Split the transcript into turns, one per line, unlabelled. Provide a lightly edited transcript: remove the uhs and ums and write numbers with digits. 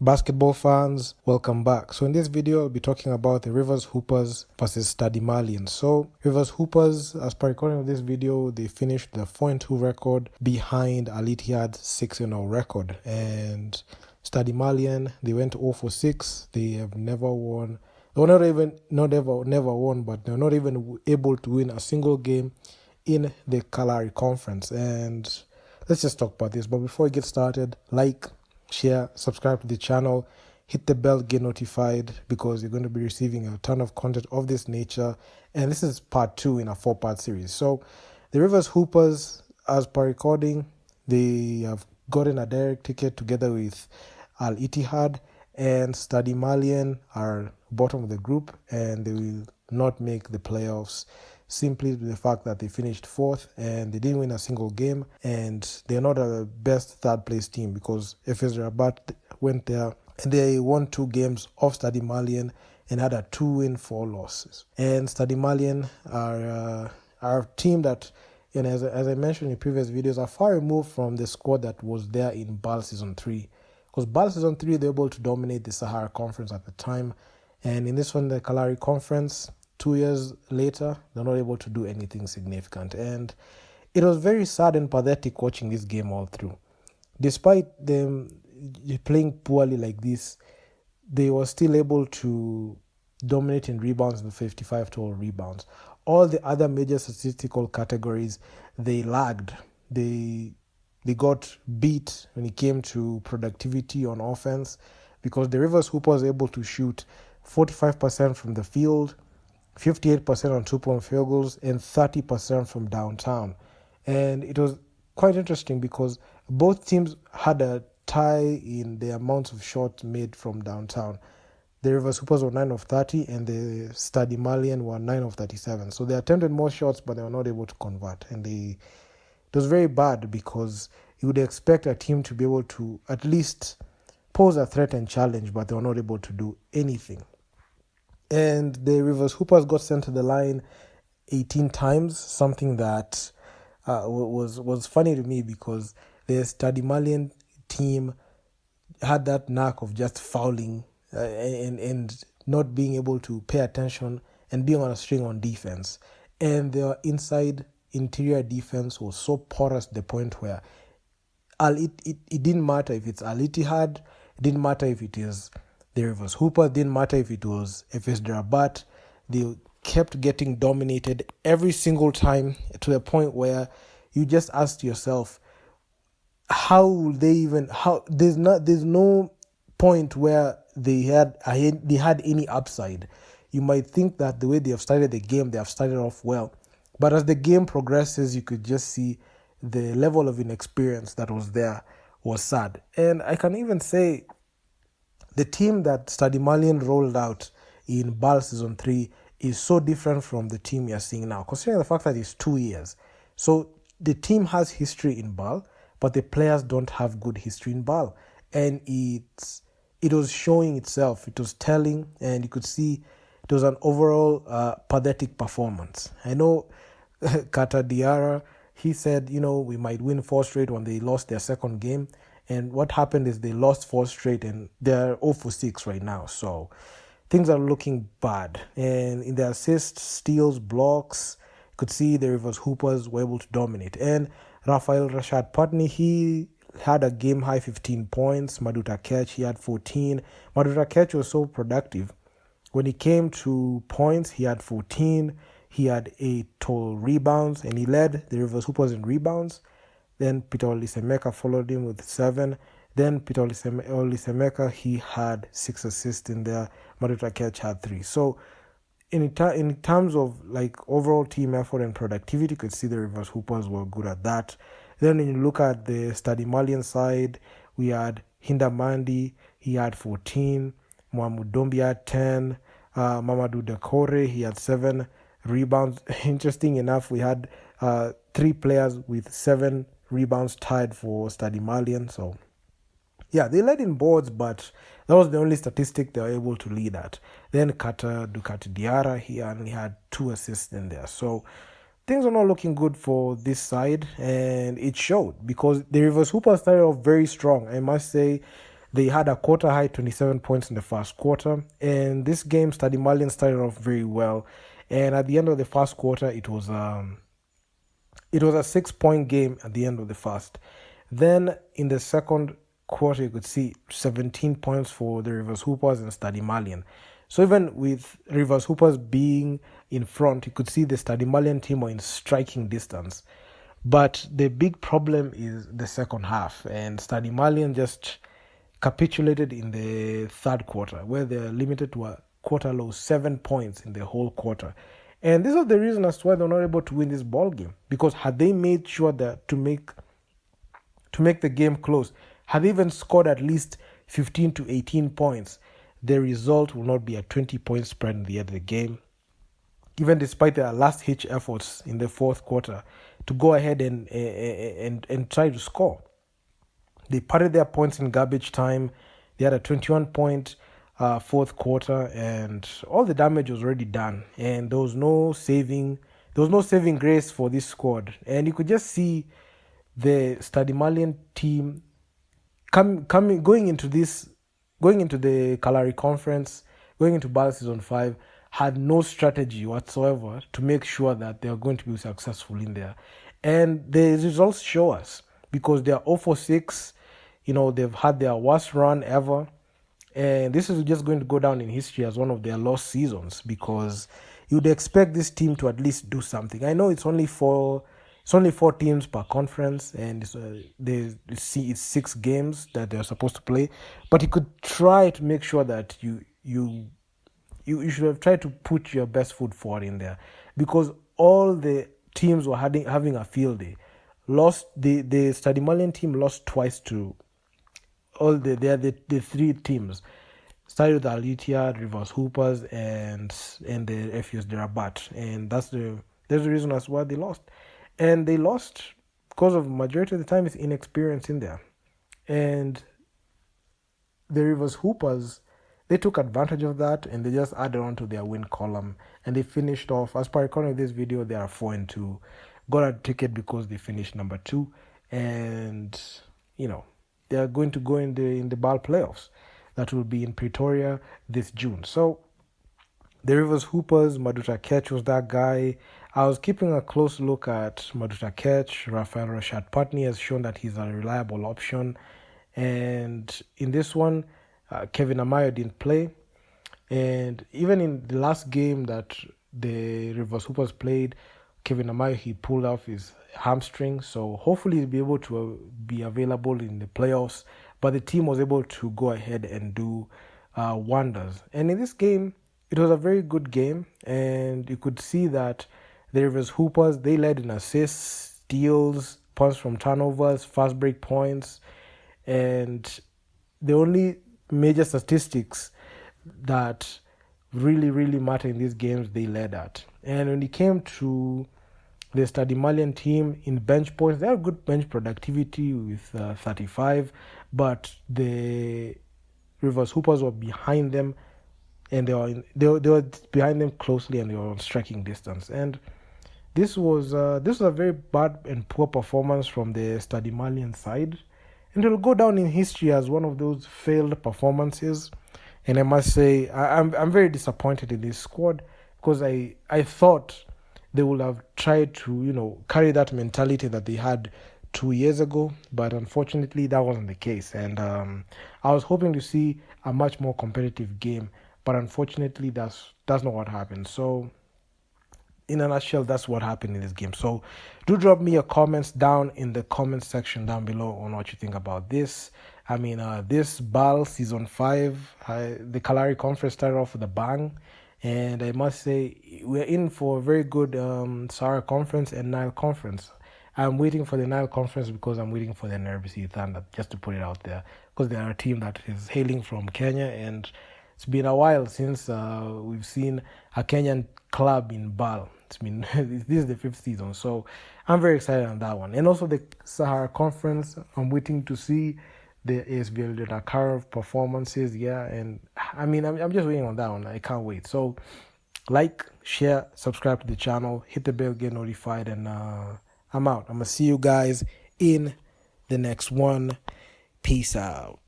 Basketball fans, welcome back. So in this video, I'll be talking about the Rivers Hoopers versus Stade Malien. So Rivers Hoopers, as per recording of this video, they finished the 4-2 record behind Al Ittihad's 6-0 record. And Stade Malien, they went 0-6. They have never won. They were never won, but they're not even able to win a single game in the Kalahari Conference. And let's just talk about this. But before we get started, share, subscribe to the channel, hit the bell, get notified, because you're going to be receiving a ton of content of this nature. And this is part 2 in a 4-part series. So the Rivers Hoopers, as per recording, they have gotten a direct ticket together with Al Ittihad, and Stade Malien are bottom of the group, and they will not make the playoffs simply the fact that they finished 4th and they didn't win a single game, and they're not a best third place team because FS Rabat went there and they won 2 games off Stade Malien and had a 2-win 4 losses. And Stade Malien are a team that, as I mentioned in previous videos, are far removed from the squad that was there in BAL Season 3. Because BAL Season 3, they were able to dominate the Sahara Conference at the time, and in this one, the Kalahari Conference, 2 years later, they're not able to do anything significant. And it was very sad and pathetic watching this game all through. Despite them playing poorly like this, they were still able to dominate in rebounds with 55 total rebounds. All the other major statistical categories, they lagged. They got beat when it came to productivity on offense, because the Rivers Hoopers were able to shoot 45% from the field, 58% on 2-point field goals, and 30% from downtown. And it was quite interesting because both teams had a tie in the amounts of shots made from downtown. The Rivers Hoopers were 9 of 30 and the Stade Malien were 9 of 37. So they attempted more shots, but they were not able to convert. And it was very bad, because you would expect a team to be able to at least pose a threat and challenge, but they were not able to do anything. And the Rivers Hoopers got sent to the line 18 times, something that was funny to me, because the Stade Malien team had that knack of just fouling and not being able to pay attention and being on a string on defense. And their interior defense was so porous to the point where it didn't matter if it's Al Ittihad, it didn't matter if it is the Rivers Hoopers, didn't matter if it was FS Rabat. They kept getting dominated every single time, to the point where you just asked yourself, there's no point where they had any upside. You might think that the way they have started the game, they have started off well, but as the game progresses, you could just see the level of inexperience that was there was sad. And I can even say the team that Stade Malien rolled out in BAL Season 3 is so different from the team you're seeing now, considering the fact that it's 2 years. So the team has history in BAL, but the players don't have good history in BAL. And it was showing itself. It was telling, and you could see it was an overall pathetic performance. I know Kata Diarra, he said, we might win 4 straight when they lost their second game. And what happened is they lost 4 straight, and they're 0-6 right now. So things are looking bad. And in the assists, steals, blocks, you could see the Rivers Hoopers were able to dominate. And Rafael Rashad Putney, he had a game-high 15 points. Maduta Ketch, he had 14. Maduta Ketch was so productive. When it came to points, he had 14. He had 8 total rebounds, and he led the Rivers Hoopers in rebounds. Then Peter Olisemeka followed him with 7. Then Peter Olisemeka, he had 6 assists in there. Maduta Ketch had 3. So in terms of overall team effort and productivity, you could see the Rivers Hoopers were good at that. Then when you look at the Stade Malien side, we had Hindamandi, he had 14. Mohamed Dombi had 10. Mamadou Decore, he had 7 rebounds. Interesting enough, we had 3 players with 7 rebounds tied for Stade Malien. So yeah, they led in boards, but that was the only statistic they were able to lead at. Then Kata Ducati Diarra, he only had 2 assists in there. So things are not looking good for this side, and it showed, because the Rivers Hoopers started off very strong. I must say, They had a quarter high 27 points in the first quarter. And this game, Stade Malien started off very well. And at the end of the first quarter, it was a 6-point game at the end of the first. Then in the second quarter, you could see 17 points for the Rivers Hoopers and Stade Malien. So even with Rivers Hoopers being in front, you could see the Stade Malien team were in striking distance. But the big problem is the second half, and Stade Malien just capitulated in the third quarter, where they're limited to a quarter low 7 points in the whole quarter. And this is the reason as to why they're not able to win this ball game. Because had they made sure that to make the game close, had they even scored at least 15 to 18 points, the result will not be a 20-point spread in the end of the game. Even despite their last hitch efforts in the fourth quarter to go ahead and try to score. They parted their points in garbage time. They had a 21-point fourth quarter, and all the damage was already done. And there was no saving grace for this squad. And you could just see the Stade Malien team going into the Kalahari Conference, going into BAL Season 5, had no strategy whatsoever to make sure that they are going to be successful in there. And the results show us, because they are 0-for-6. They've had their worst run ever. And this is just going to go down in history as one of their lost seasons, because you'd expect this team to at least do something. I know it's only four teams per conference, and it's 6 games that they're supposed to play. But you could try to make sure that you should have tried to put your best foot forward in there, because all the teams were having a field day. The Stade Malien team lost twice to all the 3 teams. Started with Alitia, Rivers Hoopers, and the FUS de Rabat, and that's the reason as why they lost. And they lost because of majority of the time is inexperience in there. And the Rivers Hoopers, they took advantage of that, and they just added on to their win column, and they finished off, as per recording of this video, they are 4-2. Got a ticket because they finished number 2, and they are going to go in the BAL playoffs. That will be in Pretoria this June. So the Rivers Hoopers, Maduta Ketch was that guy. I was keeping a close look at Maduta Ketch. Rafael Rashad Putney has shown that he's a reliable option. And in this one, Kevin Amayo didn't play. And even in the last game that the Rivers Hoopers played, Kevin Amayo, he pulled off his hamstring. So hopefully he'll be able to be available in the playoffs. But the team was able to go ahead and do wonders. And in this game, it was a very good game. And you could see that the Rivers Hoopers, they led in assists, steals, points from turnovers, fast break points. And the only major statistics that really, really matter in these games, they led at. And when it came to the Stade Malien team in bench points, they have good bench productivity with 35, but the Rivers Hoopers were behind them, and they were behind them closely, and they were on striking distance. And this was a very bad and poor performance from the Stade Malien side, and it will go down in history as one of those failed performances. And I must say, I'm very disappointed in this squad, because I thought they would have tried to, carry that mentality that they had 2 years ago, but unfortunately that wasn't the case. And I was hoping to see a much more competitive game, but unfortunately that's not what happened. So in a nutshell, that's what happened in this game. So do drop me your comments down in the comment section down below on what you think about this. I mean, this BAL Season 5, the Kalahari Conference started off with a bang. And I must say, we're in for a very good Sahara Conference and Nile Conference. I'm waiting for the Nile Conference because I'm waiting for the NRBC Thunder, just to put it out there, because they are a team that is hailing from Kenya, and it's been a while since we've seen a Kenyan club in BAL. This is the 5th season, so I'm very excited on that one. And also the Sahara Conference, I'm waiting to see the ASBL Dakar performances, and I'm just waiting on that one. I can't wait. So like, share, subscribe to the channel, hit the bell, get notified, and I'm out. I'm gonna see you guys in the next one. Peace out.